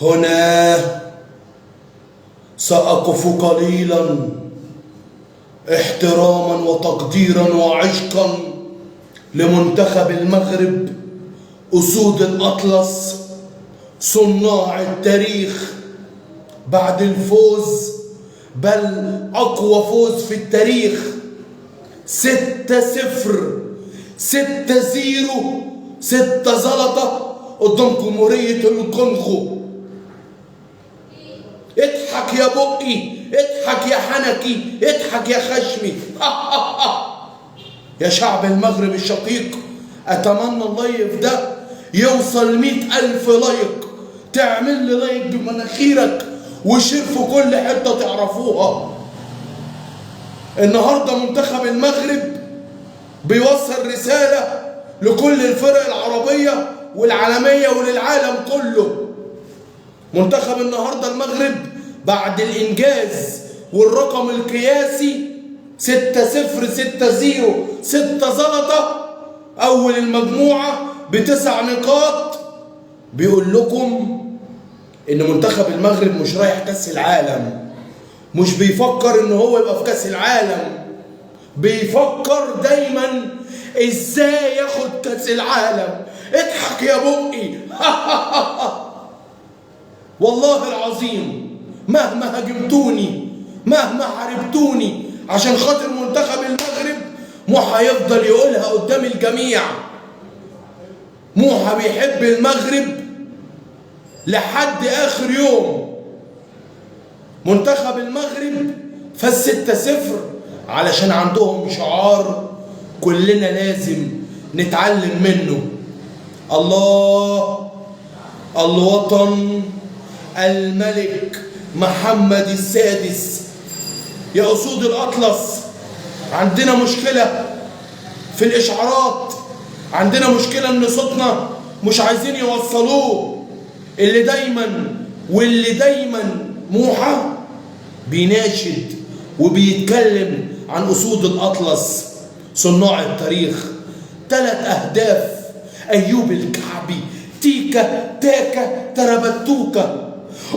هنا سأقف قليلا احتراما وتقديرا وعشقا لمنتخب المغرب، أسود الأطلس، صناع التاريخ بعد الفوز، بل أقوى فوز في التاريخ، 6-0 6-0 6 زلطة قدام جمهورية الكونغو. اضحك يا بقي، اضحك يا حنكي، اضحك يا خشمي. يا شعب المغرب الشقيق، أتمنى اللايف ده يوصل 100,000 لايك. تعمل لي لايك بمناخيرك وشير في كل حتة تعرفوها. النهاردة منتخب المغرب بيوصل رسالة لكل الفرق العربية والعالمية وللعالم كله. منتخب النهاردة المغرب بعد الإنجاز والرقم القياسي 6-0 6-0 6 زلطة، أول المجموعة ب9 نقاط، بيقول لكم إن منتخب المغرب مش رايح كأس العالم، مش بيفكر إن هو يبقى في كأس العالم، بيفكر دايما إزاي ياخد كأس العالم. اضحك يا بقي. والله العظيم مهما هاجمتوني، مهما حاربتوني عشان خاطر منتخب المغرب، موحى هيفضل يقولها قدام الجميع. موحى بيحب المغرب لحد آخر يوم. منتخب المغرب فاز 6-0 علشان عندهم شعار كلنا لازم نتعلم منه: الله الوطن الملك محمد السادس. يا أسود الأطلس، عندنا مشكلة في الإشعارات، عندنا مشكلة إن صوتنا مش عايزين يوصلوه. واللي دايما موحى بيناشد وبيتكلم عن أسود الأطلس صناع التاريخ. 3 أهداف أيوب الكعبي، تيكا تاكا تربتوكا،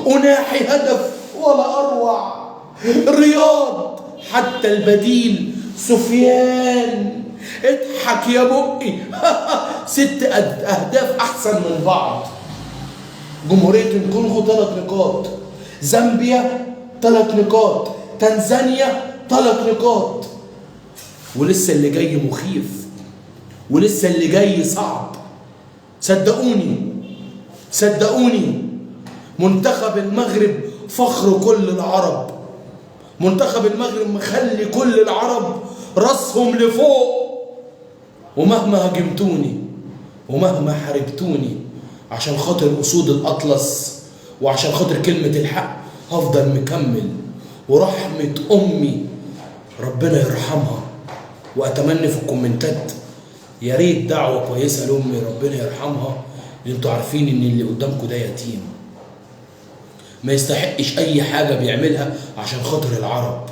أناحي هدف ولا أروع، رياض حتى البديل سفيان. اضحك يا بقي. 6 أهداف أحسن من بعض. جمهورية الكونغو 3 نقاط، زامبيا 3 نقاط، تنزانيا 3 نقاط. ولسه اللي جاي مخيف، ولسه اللي جاي صعب. صدقوني منتخب المغرب فخر كل العرب. منتخب المغرب مخلي كل العرب راسهم لفوق. ومهما هاجمتوني ومهما حاربتوني عشان خاطر أسود الأطلس وعشان خاطر كلمة الحق، هفضل مكمل. ورحمة أمي ربنا يرحمها. وأتمنى في الكومنتات يا ريت دعوة كويسة لأمي ربنا يرحمها، لأن انتوا عارفين إن اللي قدامكم ده يتيم ما يستحقش أي حاجة بيعملها عشان خاطر العرب.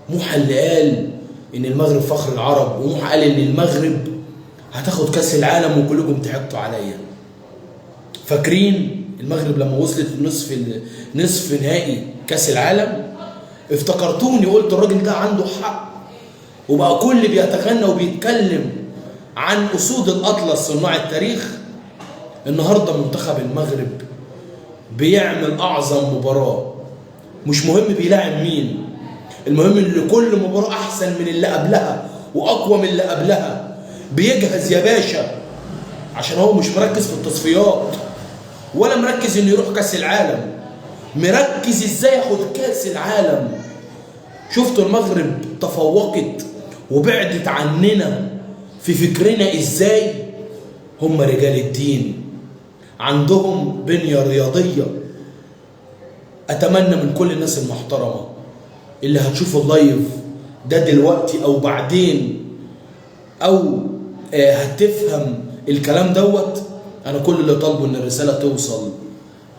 موحى اللي قال إن المغرب فخر العرب، وموحى قال إن المغرب هتاخد كأس العالم وكلكم ضحكتوا عليا. فاكرين المغرب لما وصلت نصف نهائي كأس العالم؟ افتكرتوني قلت الراجل ده عنده حق، وبقى كل بيتغنى وبيتكلم عن أسود الأطلس صناع التاريخ. النهارده منتخب المغرب بيعمل أعظم مباراة. مش مهم بيلاعب مين، المهم إن كل مباراة أحسن من اللي قبلها وأقوى من اللي قبلها. بيجهز يا باشا، عشان هو مش مركز في التصفيات ولا مركز إنه يروح كأس العالم، مركز إزاي ياخد كأس العالم. شفتوا المغرب تفوقت وبعدت عننا في فكرنا إزاي؟ هم رجال الدين، عندهم بنية رياضية. أتمنى من كل الناس المحترمة اللي هتشوف اللايف ده دلوقتي أو بعدين أو هتفهم الكلام دوت، أنا كل اللي طالبه إن الرسالة توصل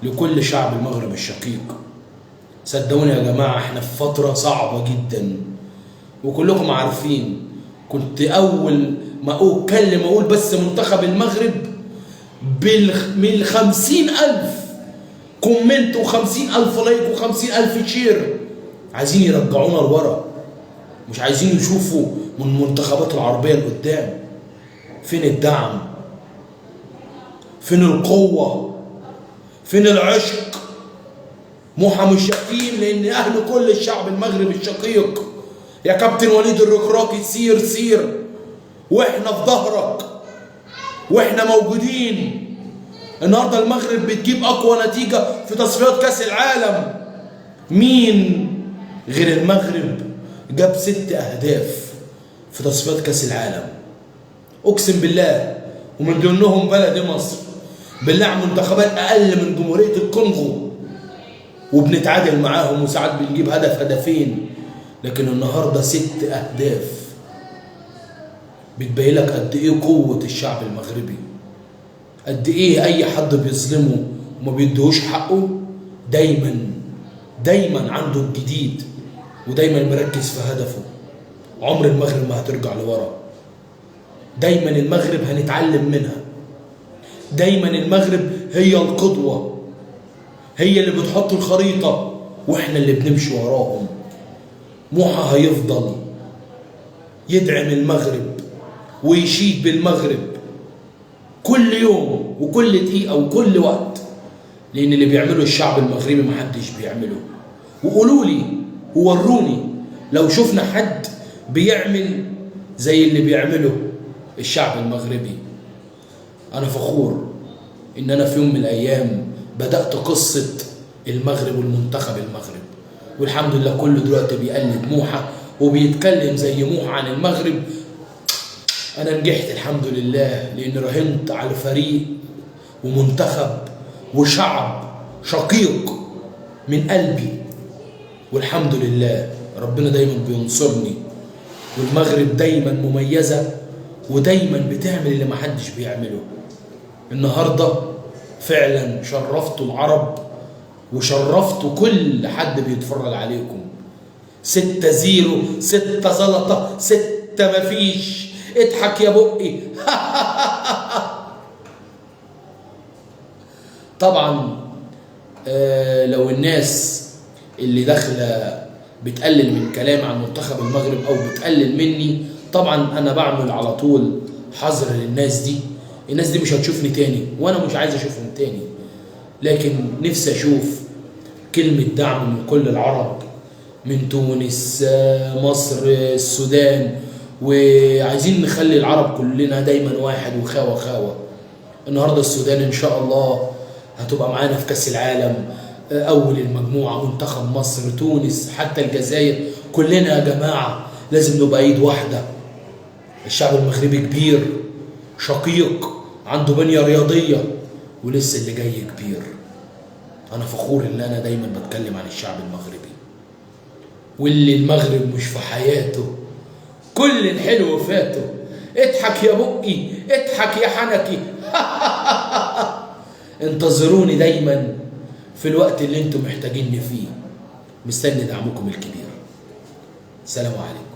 لكل شعب المغرب الشقيق. صدقوني يا جماعة احنا في فترة صعبة جدا، وكلكم عارفين. كنت أول ما أقول بس منتخب المغرب من 50,000 كومنت و50,000 لايك و50,000 شير. عايزين يرجعونا لورا، مش عايزين يشوفوا من المنتخبات العربية لقدام. فين الدعم؟ فين القوة؟ فين العشق؟ موحى مش شايفين، لأن أهل كل الشعب المغربي الشقيق يا كابتن وليد الركراكي سير سير، وإحنا في ظهرك وإحنا موجودين. النهارده المغرب بتجيب أقوى نتيجة في تصفيات كأس العالم. مين غير المغرب جاب 6 أهداف في تصفيات كأس العالم؟ أقسم بالله، ومن ضمنهم بلد مصر. بنلعب منتخبات أقل من جمهورية الكونغو وبنتعادل معاهم، وساعات بنجيب هدف هدفين، لكن النهارده 6 أهداف. بتبين لك قد إيه قوة الشعب المغربي، قد إيه أي حد بيظلمه وما بيديهوش حقه دايما عنده الجديد، ودايما مركز في هدفه. عمر المغرب ما هترجع لورا، دايما المغرب هنتعلم منها. دايما المغرب هي القدوة، هي اللي بتحط الخريطة واحنا اللي بنمشي وراهم. موحى هيفضل يدعم المغرب ويشيد بالمغرب كل يوم وكل دقيقة وكل وقت، لأن اللي بيعمله الشعب المغربي محدش بيعمله. وقولوا لي ووروني لو شفنا حد بيعمل زي اللي بيعمله الشعب المغربي. أنا فخور إن أنا في يوم من الأيام بدأت قصة المغرب والمنتخب المغرب، والحمد لله كله دلوقتي بيقلد موحى وبيتكلم زي موحى عن المغرب. أنا نجحت الحمد لله، لأن راهنت على فريق ومنتخب وشعب شقيق من قلبي، والحمد لله ربنا دايما بينصرني، والمغرب دايما مميزة ودايما بتعمل اللي محدش بيعمله. النهاردة فعلا شرفتوا العرب وشرفتوا كل حد بيتفرج عليكم. 6-0، 6 زلطة، 6 مفيش. اضحك يا بقي. طبعا لو الناس اللي داخله بتقلل من كلام عن منتخب المغرب او بتقلل مني، طبعا انا بعمل على طول حظر للناس دي. الناس دي مش هتشوفني تاني وانا مش عايز اشوفهم تاني، لكن نفسي اشوف كلمة دعم من كل العرب، من تونس، مصر، السودان. وعايزين نخلي العرب كلنا دايما واحد وخاوة خاوة. النهاردة السودان ان شاء الله هتبقى معانا في كأس العالم، اول المجموعة منتخب مصر، تونس، حتى الجزائر. كلنا يا جماعة لازم نبقى ايد واحدة. الشعب المغربي كبير شقيق، عنده بنية رياضية، ولسه اللي جاي كبير. انا فخور ان انا دايما بتكلم عن الشعب المغربي، واللي المغرب مش في حياته كل الحلو فاته. اضحك يا بقي، اضحك يا حنكي. انتظروني دايما في الوقت اللي انتم محتاجيني فيه. مستني دعمكم الكبير. سلام عليكم.